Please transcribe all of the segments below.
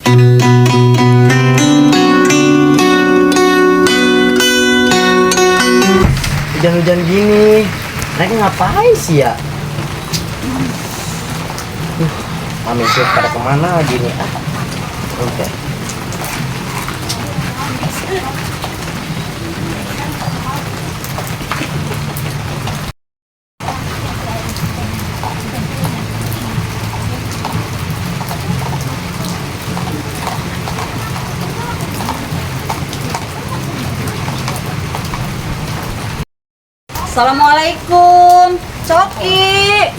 Hujan-hujan gini, mereka ngapain sih ya? Mami sih pada kemana gini? Oke. Assalamualaikum, Coki.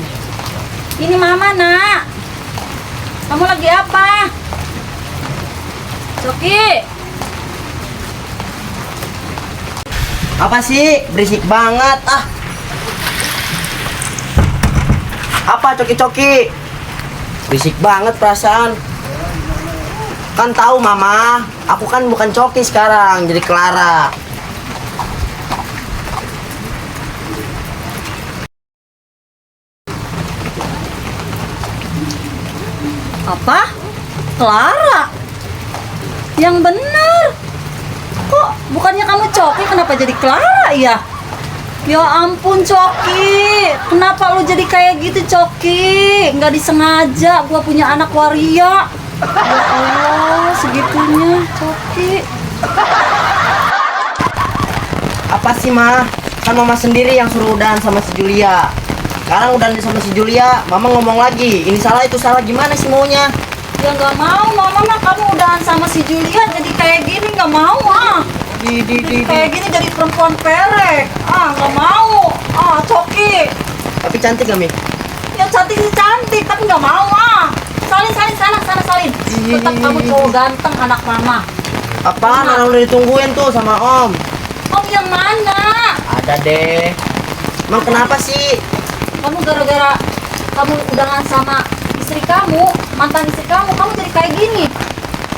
Ini Mama, Nak. Kamu lagi apa? Coki. Apa sih? Berisik banget ah. Apa Coki-Coki? Berisik banget perasaan. Kan tahu Mama, aku kan bukan Coki sekarang, jadi Clara. Apa? Clara? Yang benar. Kok bukannya kamu Coki, kenapa jadi Clara ya? Ya ampun Coki, kenapa lu jadi kayak gitu Coki? Nggak disengaja, gua punya anak waria. Ya Allah, segitunya Coki. Apa sih Ma? Kan Mama sendiri yang suruh udahan sama si Julia. Sekarang udah sama si Julia, Mama ngomong lagi, ini salah itu salah, gimana sih maunya? Ya nggak mau, Mama mah kamu udahan sama si Julia jadi kayak gini, nggak mau ah. Kayak gini jadi perempuan perek. Ah, nggak mau. Ah, Coki. Tapi cantik gak Mi? Ya cantik sih cantik, tapi nggak mau ah. Salin sana salin. Tetap kamu cowok ganteng anak Mama. Apaan? Orang udah ditungguin tuh sama Om. Om yang mana? Ada deh. Emang kenapa sih? Kamu gara-gara kamu udahan sama istri kamu, mantan istri kamu jadi kayak gini.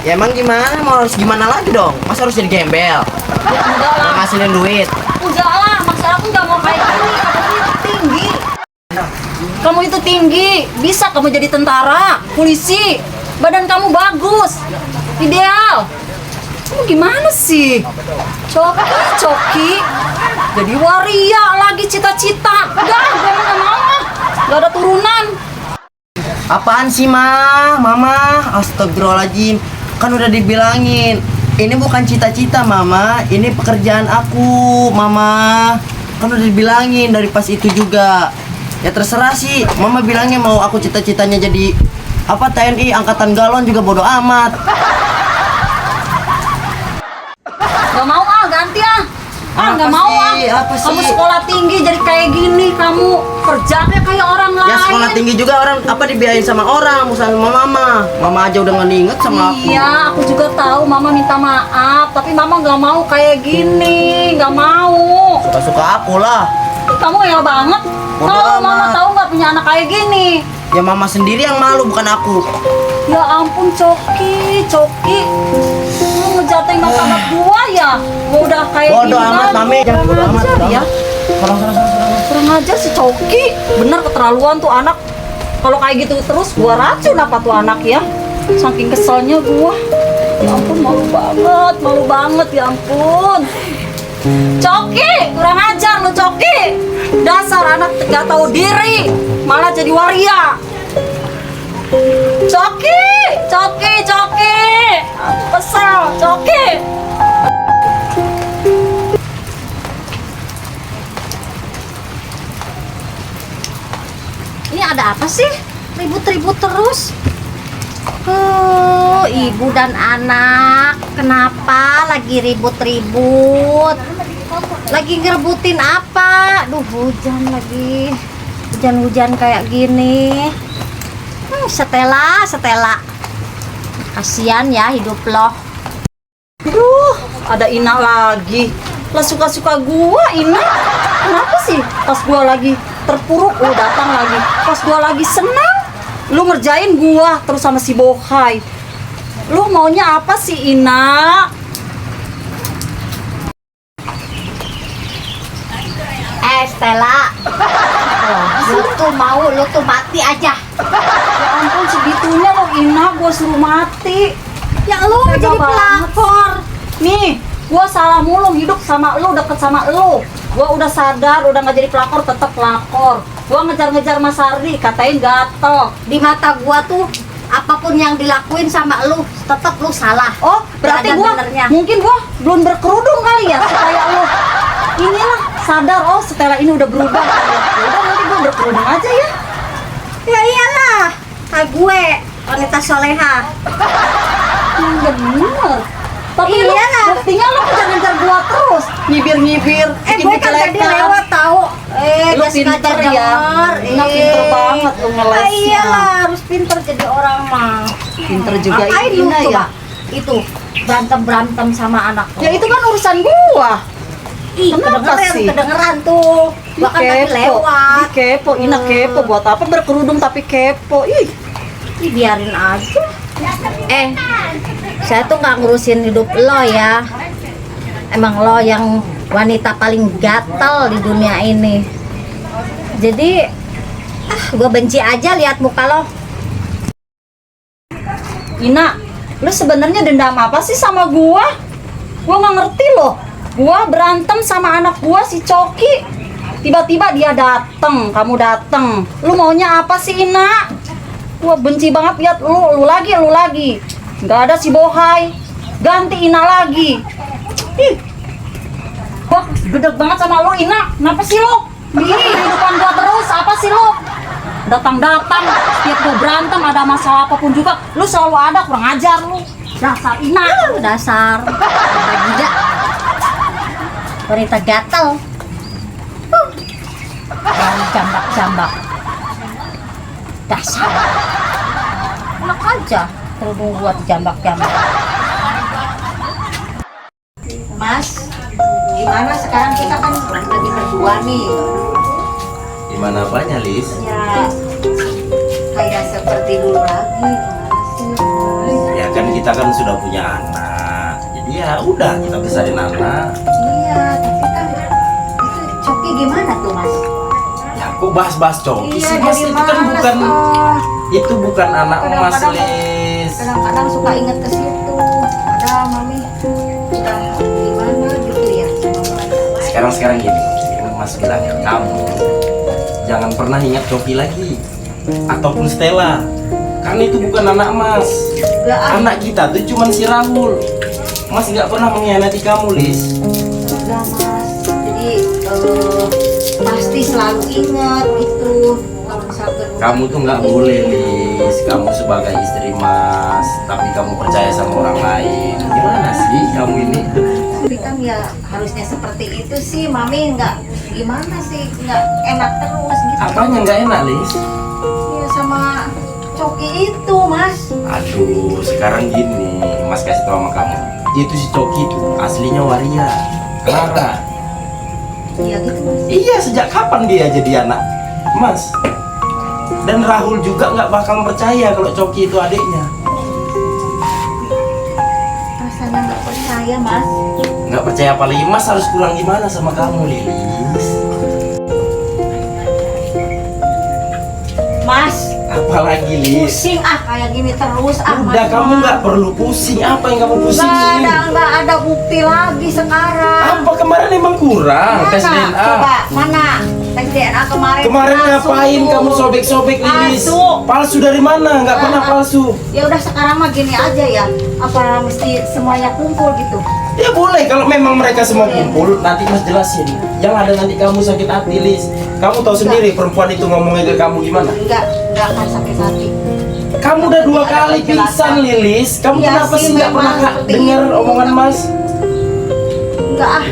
Ya emang gimana? Mau harus gimana lagi dong? Masa harus jadi gembel? Ya enggak lah. Ngasilin duit? Enggak lah, maksud aku nggak mau kayak gini. Kamu itu tinggi. Kamu itu tinggi, bisa kamu jadi tentara, polisi. Badan kamu bagus, ideal. Kamu gimana sih? Coki. Jadi waria lagi cita-cita. Enggak, gue nggak mau ah. Nggak ada turunan. Apaan sih Mama? Astagfirullahaladzim. Kan udah dibilangin, ini bukan cita-cita Mama, ini pekerjaan aku Mama. Kan udah dibilangin dari pas itu juga. Ya terserah sih, Mama bilangnya mau aku cita-citanya jadi apa, TNI Angkatan Galon juga bodo amat. Nggak mau ah, ganti ah. Nggak mau ah. Apa sih? Kamu sekolah tinggi jadi kayak gini, kamu kerjanya kayak orang lain. Ya sekolah tinggi juga orang apa dibiayain sama orang, bukan sama Mama aja udah nggak diinget sama aku. Iya, aku juga tahu Mama minta maaf, tapi Mama nggak mau kayak gini, nggak mau. Suka-suka aku lah. Kamu ya banget. Bodo Kalau amat. Mama tahu nggak punya anak kayak gini. Ya Mama sendiri yang malu, bukan aku. Ya ampun Coki. Lu ngejatain martabat gua ya? Gua udah kayak Bodo gini amat kan. Mami, jangan bodo amat. Ajar ya. Sorong. Kurang ajar si Coki. Bener keterlaluan tuh anak. Kalau kayak gitu terus gua racun apa tuh anak ya. Saking keselnya gua. Ya ampun, malu banget ya ampun. Coki, kurang ajar lu Coki. Dasar anak gak tahu diri, malah jadi waria. Coki. Aku kesel, Coki. Ini ada apa sih? Ribut-ribut terus. Ibu dan anak, kenapa lagi ribut-ribut? Lagi ngerebutin apa? Duh, hujan lagi. Hujan-hujan kayak gini. Stella. Kasian ya hidup lo. Duh, ada Ina lagi. Lah suka-suka gua Ina. Kenapa sih? Pas gua lagi terpuruk, lu datang lagi. Pas gua lagi senang, lu ngerjain gua terus sama si Bohai. Lu maunya apa sih Ina? Stella, lu tuh mati aja. Ya ampun, segitunya lo Ina, gua suruh mati. Ya lu Tega jadi banget. pelakor. Nih, gua salah mulu hidup sama lu, deket sama lu. Gua udah sadar, udah nggak jadi pelakor, tetap pelakor. Gua ngejar-ngejar Mas Ardi, katain gatel. Di mata gua tuh apapun yang dilakuin sama lu tetap lu salah. Oh, berarti Gak ada gua benernya. mungkin gua belum berkerudung kali ya supaya lu inilah sadar, oh Stella ini udah berubah. Ya udah nanti gua berkerudung aja ya. Ya iyalah, kayak gue wanita soleha. Bener. Tapi lu Iyalah. buktinya lu kejar-kejar gua terus, nyibir-nyibir, bikin Gue kan tadi kejelekan. lewat tahu. Lu Dia sengaja pinter ya. denger. Nah, pinter banget lu ngelesnya. Iyalah, harus pinter jadi orang mah. Pinter juga Ngapain lu Ina coba? ya. Itu berantem sama anak lu. Ya itu kan urusan gua. Ih, Kenapa sih? kedengeran tuh. Gua kan tadi lewat. Kepo, Ina kepo. Buat apa berkerudung tapi kepo? Ih, Ih, biarin aja. Saya tuh nggak ngurusin hidup lo ya. Emang lo yang wanita paling gatel di dunia ini. Jadi, gue benci aja lihat muka lo. Ina, lu sebenarnya dendam apa sih sama gua? Gua nggak ngerti loh. Gua berantem sama anak gua si Coki. Tiba-tiba dia dateng, kamu dateng. Lu maunya apa sih Ina? Gua benci banget lihat lu lagi. Nggak ada si Bohai. Ganti Ina lagi. Ih. Gua gedeg banget sama lu Ina. Kenapa sih lu? Di hidupan gua terus, apa sih lu? Datang-datang, setiap gua berantem ada masalah apapun juga, lu selalu ada, kurang ajar lu. Dasar Ina. Dasar wanita gila. Wanita gatel. Jambak-jambak. Dasar. Enak aja kerudung buat jambak-jambak. Mas, gimana sekarang kita kan lagi berdua nih. Gimana apanya, Lis? Ya, kayak seperti dulu lagi. Ya kan kita kan sudah punya anak. Jadi ya udah kita besarin anak. Iya, tapi kan itu Coki gimana tuh mas? Ya kok bahas-bahas Coki Iya, sih, Mas? dari Itu kan mana, bukan Soh? itu bukan anak Mas, Kadang-kadang- Lis. Kadang-kadang suka inget ke situ. Ada mami udah gimana gitu ya sama mereka. Sekarang gini, yang Mas bilang kamu jangan pernah ingat Coki lagi ataupun Stella. Karena itu bukan anak Mas. Gak ah, Anak kita tuh cuman si Rahul. Mas nggak pernah mengkhianati kamu, Lis. enggak mas. Jadi pasti selalu inget itu. Kalau misalkan Kamu tuh nggak boleh, Lis. Kamu sebagai istri Mas, tapi kamu percaya sama orang lain. Gimana sih kamu ini? tapi kan ya harusnya seperti itu sih mami nggak gimana sih nggak enak terus gitu. Apanya nggak enak, Lis? Ya sama Coki itu mas. Aduh, sekarang gini, Mas kasih tahu sama kamu. Itu si Coki itu aslinya waria, Clara. Iya gitu mas. Iya, sejak kapan dia jadi anak Mas? Dan Rahul juga nggak bakal percaya kalau Coki itu adiknya. Rasanya nggak percaya mas. Nggak percaya apalagi Mas harus pulang gimana sama kamu, Lilis? Mas, Apalagi, Lis? pusing ah kayak gini terus ah. Udah, Mas. kamu nggak perlu pusing. Apa yang kamu pusingin? Nggak ada bukti lagi sekarang. Apa kemarin emang kurang tes Mana? DNA? Coba mana tes DNA kemarin? Kemarin Palsu ngapain tuh. kamu sobek-sobek, Lilis? Palsu. Palsu dari mana? Nggak pernah palsu. Ya udah sekarang mah gini aja ya. Apa mesti semuanya kumpul gitu? Ya boleh, kalau memang mereka semua kumpul, nanti Mas jelasin. Yang ada nanti kamu sakit hati, Lis. Kamu tahu sendiri perempuan itu ngomongnya ke kamu gimana? Enggak akan sakit hati. Kamu udah 2 kali Ada pingsan, Lilis. Kamu Iya kenapa sih, sih nggak memang pernah seperti dengar itu. omongan Mas? Enggak ah,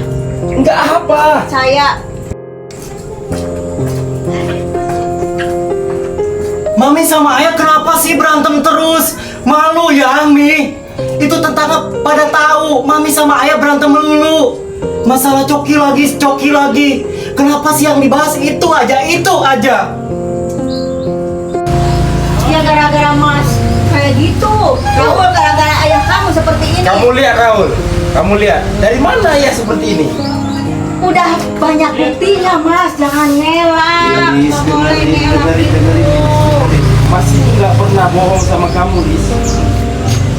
Enggak apa? saya Mami sama Ayah kenapa sih berantem terus? Malu ya, Mi. Itu tetangga pada tahu Mami sama Ayah berantem melulu. Masalah Coki lagi. Kenapa sih yang dibahas itu aja? ya gara-gara mas kayak gitu. Rahul gara-gara ayah kamu seperti ini. Kamu lihat, Raul. Kamu lihat. Dari mana ya seperti ini? Udah banyak buktinya mas, jangan ngelak. Lilis, Nggak boleh dengerin. ngelak gitu. Mas ini nggak pernah bohong sama kamu, Lis.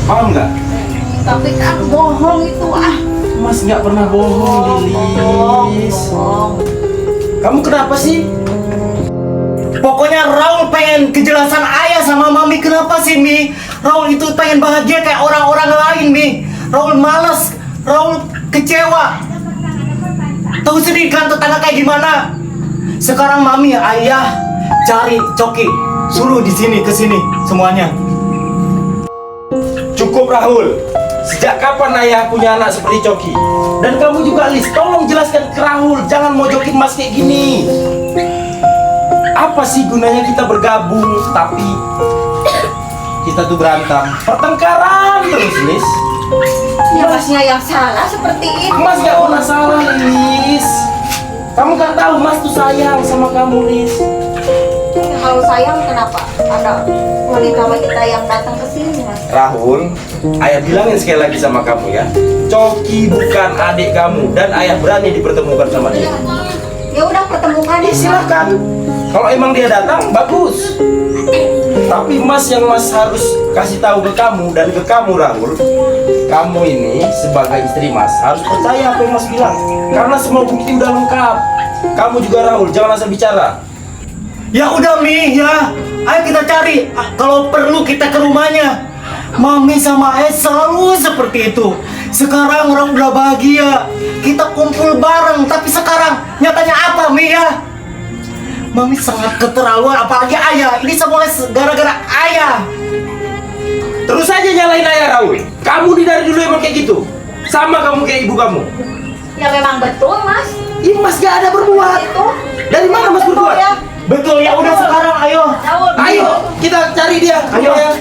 Paham nggak? tapi kan bohong itu ah. Mas nggak pernah bohong, Lilis. Bohong. Kamu kenapa sih? Pokoknya Raul pengen kejelasan ayah sama mami. Kenapa sih Mi? Raul itu pengen bahagia kayak orang-orang lain Mi. Raul malas, Raul kecewa. Tahu sendiri kan tetangga kayak gimana. Sekarang mami ayah cari Coki, suruh di sini ke sini semuanya. Cukup Rahul. Sejak kapan ayah punya anak seperti Coki? Dan kamu juga Lis, tolong jelaskan ke Rahul. Jangan mojokin Mas kayak gini. Apa sih gunanya kita bergabung tapi kita tuh berantem, pertengkaran terus, Lis? Ya Masnya yang salah seperti itu. Mas gak pernah salah, Lis. Kamu kan tahu Mas tuh sayang sama kamu, Lis. Kalau sayang kenapa? Ada wanita-wanita yang datang ke sini Mas. Rahul, ayah bilangin sekali lagi sama kamu ya, Coki bukan adik kamu dan ayah berani dipertemukan sama dia. Ya udah pertemukan Ya silakan. Kalau emang dia datang, bagus. Tapi Mas yang Mas harus kasih tahu ke kamu dan ke kamu Rahul, kamu ini sebagai istri Mas harus percaya apa yang Mas bilang. Karena semua bukti udah lengkap. Kamu juga Rahul, jangan asal bicara. Ya udah Mi ya, ayo kita cari. Kalau perlu kita ke rumahnya. Mami sama ayah selalu seperti itu. Sekarang orang udah bahagia, kita kumpul bareng. Tapi sekarang nyatanya apa Mi ya? Mami sangat keterlaluan, apalagi ayah. Ini semua gara-gara ayah. Terus aja nyalain ayah Rahul. Kamu dari dulu emang kayak gitu. Sama kamu kayak ibu kamu. Ya memang betul Mas. Ih, Mas gak ada berbuat. Itu. Dari mana Mas berbuat? Ya. Betul ya, udah sekarang ayo. Raul, Ayo, kita cari dia. Ayo. Ya.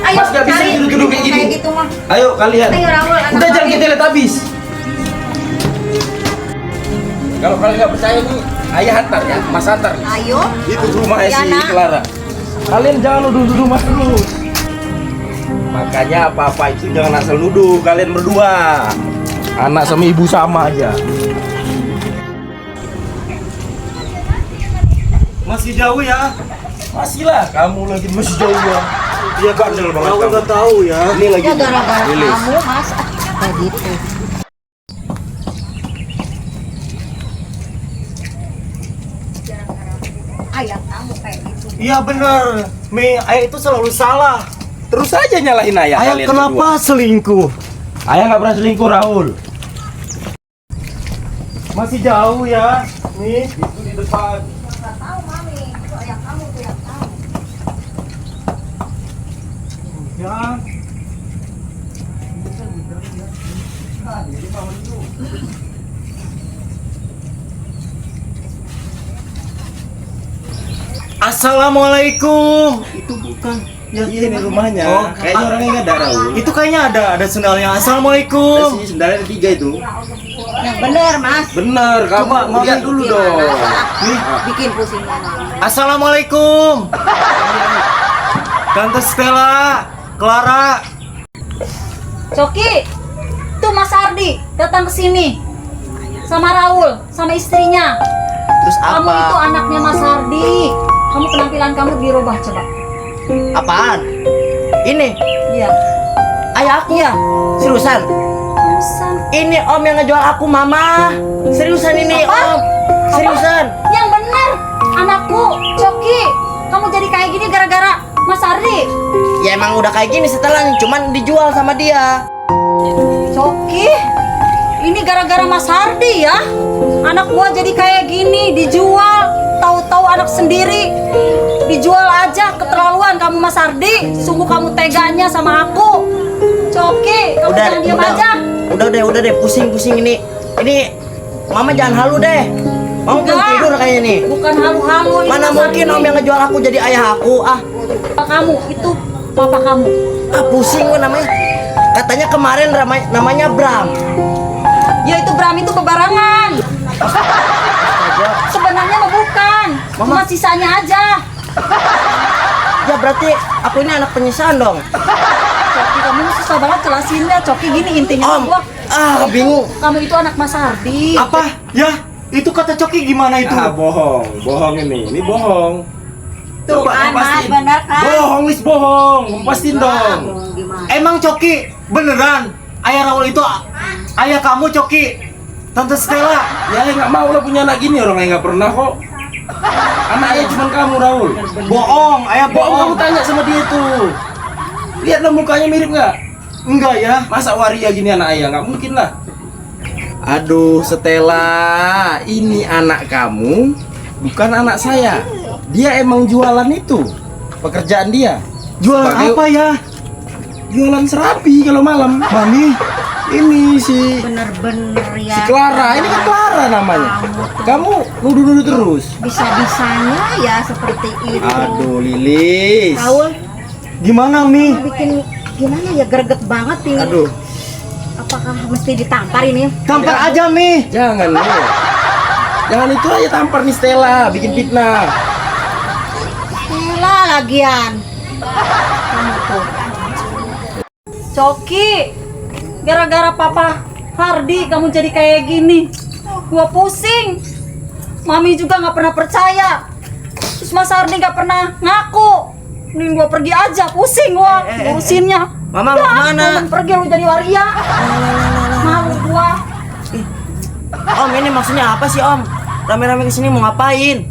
Ayo, Mas gak bisa cari. duduk-duduk kayak gini. Gitu mah. Ayo kalian. Ayo, Rahul, anak Udah jangan kami. kita lihat habis. Kalau kalian nggak percaya nih, ayah hantar ya, Mas hantar. Ayo. Itu ke rumah Ya, si Nak. Clara. Kalian jangan nuduh-nuduh Mas terus. Makanya apa-apa itu jangan asal nuduh kalian berdua. Anak sama ibu sama aja. Masih jauh ya? Masih lah, kamu lagi masih jauh ya. Dia bandel banget Aku kamu. nggak tahu ya. Ini lagi. Ya gara-gara Lilis. kamu Mas. Kayak gitu. Ayah kamu kayak gitu. Iya bener, Mi, ayah itu selalu salah. Terus aja nyalahin ayah, Ayah kalian kenapa berdua. selingkuh? Ayah nggak pernah selingkuh Rahul. Masih jauh ya, Mi. Itu di depan. Nggak tahu Mami, itu ayah kamu tuh yang tahu. Ya. Assalamualaikum. Itu bukan. Ya, ini rumahnya. Oh, Kayaknya orangnya nggak ada Rahul. Itu kayaknya ada sendalnya. Ada Assalamualaikum. sih, sendalnya ada 3 itu. Yang bener Mas. Bener, kamu Coba, lihat Mami. dulu dong. Nih. Bikin pusing Mama. Assalamualaikum. Tante Stella, Clara. Coki, tuh Mas Ardi datang ke sini sama Raul, sama istrinya. Terus Kamu apa? itu anaknya Mas Ardi. Kamu penampilan kamu dirubah coba. Apaan? Ini Iya. ayah aku. Iya. Seriusan? Seriusan. Ini om yang ngejual aku, mama. Seriusan ini Apa? om. Seriusan. Yang benar, anakku Coki. Kamu jadi kayak gini gara-gara Mas Ardi. Ya emang udah kayak gini setelahnya, cuman dijual sama dia. Coki, ini gara-gara Mas Hardi ya. Anak gua jadi kayak gini, dijual. Tahu-tahu anak sendiri dijual aja. Keterlaluan kamu Mas Hardi. Sungguh kamu teganya sama aku. Coki, kamu jangan diam aja. Udah deh, pusing ini. Ini mama jangan halu deh. Mama belum Enggak. tidur kayaknya nih. Bukan halu-halu ini, Mana Mas mungkin Hardi. om yang ngejual aku jadi ayah aku? Papa kamu, itu papa kamu. Pusing gue namanya. Katanya kemarin namanya Bram. Ya itu Bram itu kebarangan. Sebenarnya mah bukan. Cuma sisanya aja. Ya berarti aku ini anak penyiksaan dong. Coki, kamu susah banget jelasinnya. Coki gini intinya Om, gua. bingung. Kamu itu anak Mas Hardi. Apa? Ya, itu kata Coki gimana itu? Ah, bohong. Bohong ini bohong. Tuh Coba kan kamu Mas, pastiin. bener kan? Bohong, Lis, bohong. Kamu pastiin dong. Gimana? Emang Coki Beneran? Ayah Raul itu ayah kamu, Coki? Tante Stella? Ya nggak mau lah punya anak gini, orang yang nggak pernah kok. Anak ayah cuma kamu, Raul. Bohong, ayah Bohong, kamu bohong. tanya sama dia tuh. Lihatlah mukanya mirip nggak? Enggak ya? Masa waria gini anak ayah? Nggak mungkin lah. Aduh, Stella, ini anak kamu, bukan anak saya. Dia emang jualan itu, pekerjaan dia. Jualan Sebagai- apa ya? Jualan serabi kalau malam. Mami, Ini si Bener-bener ya. Clara, ini kan Clara namanya. Kamu nuduh-nuduh terus. Bisa-bisanya ya seperti itu. Aduh, Lilis. Raul, gimana Mi? bikin gimana ya, greget banget ini. Aduh, Apakah mesti ditampar ini? Tampar aja Mi. jangan nih. Jangan itu aja tampar nih Stella, bikin fitnah. Lah lagian. Kamu tuh. Coki, gara-gara Papa Hardi kamu jadi kayak gini. Gua pusing. Mami juga nggak pernah percaya. Terus Mas Hardi nggak pernah ngaku. Mending gua pergi aja, pusing gua ngurusinnya. Mama, mau kemana? Lu pergi lu jadi waria. Malu gua. Om, ini maksudnya apa sih Om? Rame-rame kesini mau ngapain?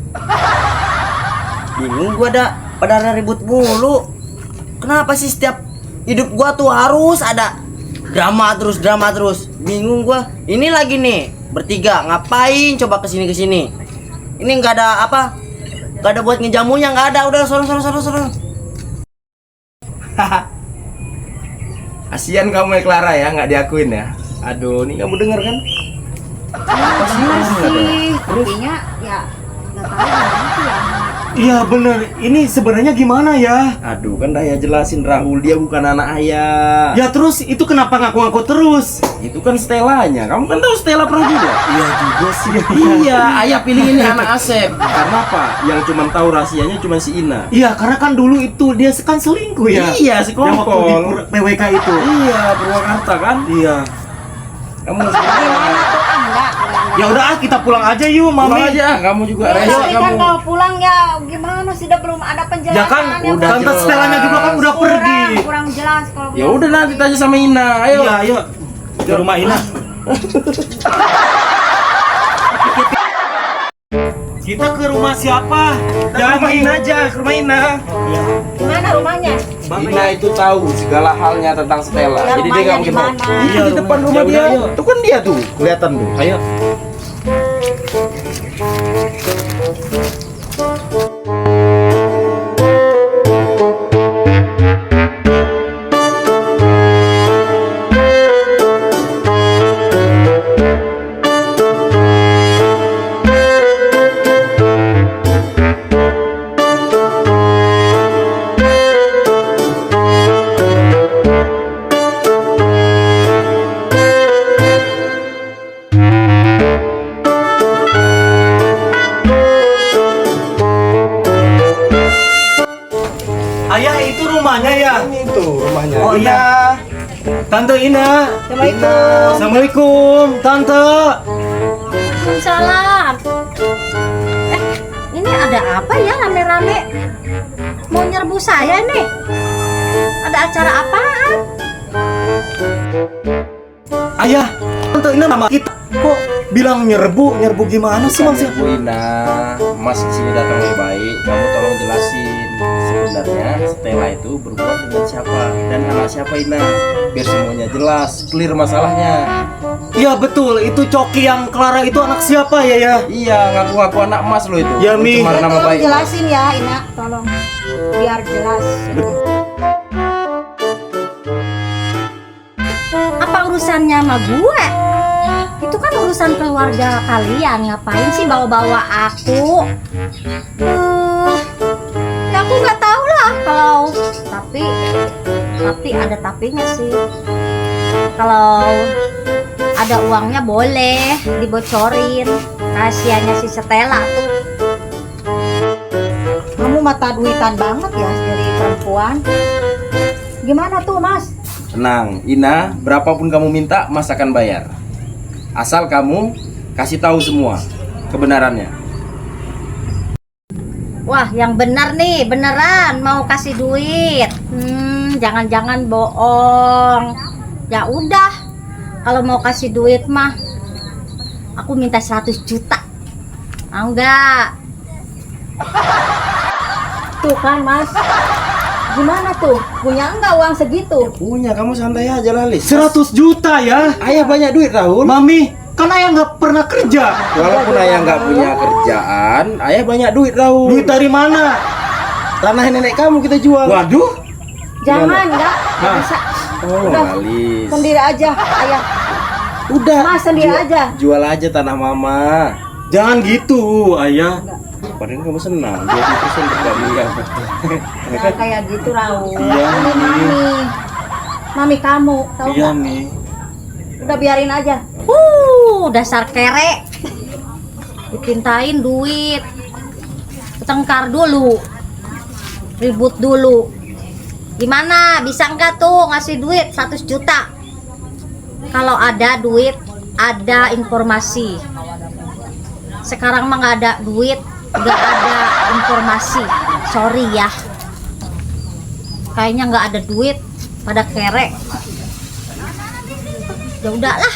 Bingung gua pada ribut mulu. Kenapa sih setiap hidup gua tuh harus ada drama terus? Bingung gua. Ini lagi nih bertiga ngapain coba kesini. Ini nggak ada apa? Nggak ada buat ngejamunya, nggak ada. Udah sono. Kasihan kamu ya Clara ya, nggak diakuin ya. Aduh, nih kamu denger kan? Bener sih. Artinya ya nggak tahu nanti ya. Iya bener. Ini sebenarnya gimana ya? Aduh, kan Raya jelasin Rahul dia bukan anak ayah. Ya terus itu kenapa ngaku-ngaku terus? Itu kan Stellanya. Kamu kan tahu Stella pernah juga. Iya juga sih. Iya, ayah pilih ini anak Asep. Karena apa? Yang cuma tahu rahasianya cuma si Ina. Iya karena kan dulu itu dia kan selingkuh ya. Iya, si Yang waktu di Kongkong. PWK itu. Iya, Purwakarta kan? Iya. Kamu Gimana tuh enggak? Ya udah kita pulang aja yuk, pulang Mami. aja, kamu juga rese Tapi kan kamu. kalau pulang ya gimana sih, udah belum ada penjelasan. Ya kan udah Tante jelas. Stellanya juga kan udah pergi. Kurang jelas kalau Ya udah nanti tanya sama Ina. Ayo. Iya, ayo. Ke rumah Ina. Kita ke rumah siapa? Jangan main aja ke rumah Ina. Gimana rumahnya? Ina itu tahu segala halnya tentang Stella. Ya, Jadi dia nggak mungkin mau. rumahnya di Iya, di depan Ya rumah udah, dia. ayo. Tuh kan dia tuh, kelihatan tuh. Ayo. Ayah itu rumahnya ya? Ini tuh rumahnya. Oh Ina. iya. Tante Ina. Assalamualaikum. Assalamualaikum, Tante. Waalaikumsalam. Ini ada apa ya rame-rame? Mau nyerbu saya nih? Ada acara apaan? Ayah, Tante Ina nama kita. Kok bilang nyerbu gimana sih maksudnya? Bu Ina, Mas kesini datang lebih baik. Kamu tolong jelasin sebenarnya Stella itu berbuat dengan siapa dan anak siapa Ina, biar semuanya jelas, clear masalahnya. Iya betul, itu Coki yang Clara itu anak siapa ya? Iya, ngaku-ngaku anak emas lo itu. Ya, Mi. Cuma nama Tolong baik. jelasin ya, Ina, tolong biar jelas. Apa urusannya sama gue? Itu kan urusan keluarga kalian. Ngapain sih bawa-bawa aku? Ya aku nggak tahu lah kalau tapi ada tapinya sih. Kalau ada uangnya boleh dibocorin. Rahasianya si Stella tuh. Kamu mata duitan banget ya dari perempuan. Gimana tuh, Mas? Tenang, Ina, berapapun kamu minta, Mas akan bayar. Asal kamu kasih tahu semua kebenarannya. Wah, yang benar nih, beneran mau kasih duit. Jangan-jangan bohong. Ya udah, kalau mau kasih duit mah aku minta 100 juta. Mau nggak? Tuh kan Mas, gimana tuh? Punya nggak uang segitu? Punya, kamu santai aja lah, Lis. 100 juta ya? Ayah banyak duit, Rahul. Mami, kan ayah nggak pernah kerja. Walaupun ayah nggak punya kerjaan, ayah banyak duit, Rahul. Duit dari mana? Tanah nenek kamu kita jual. Waduh. Jangan, nggak Nah. bisa. Oh, Udah, Lis. sendiri aja, ayah. Udah. Mas, sendiri aja. Jual aja tanah mama. Jangan gitu, ayah. Padahal kamu senang, 20% perbandingan. Jangan kayak gitu, Raul. Iya, Ini mami kamu, tahu Iya nggak? nih. Udah biarin aja. Dasar kere. Dipintain duit. Bertengkar dulu. Ribut dulu. Gimana? Bisa nggak tuh ngasih duit 100 juta? Kalau ada duit, ada informasi. Sekarang mah nggak ada duit, nggak ada informasi. Sorry ya. Kayaknya nggak ada duit, pada kere. Ya udahlah,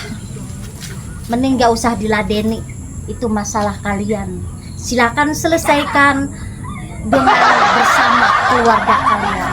mending nggak usah diladeni. Itu masalah kalian. Silakan selesaikan dengan bersama keluarga kalian.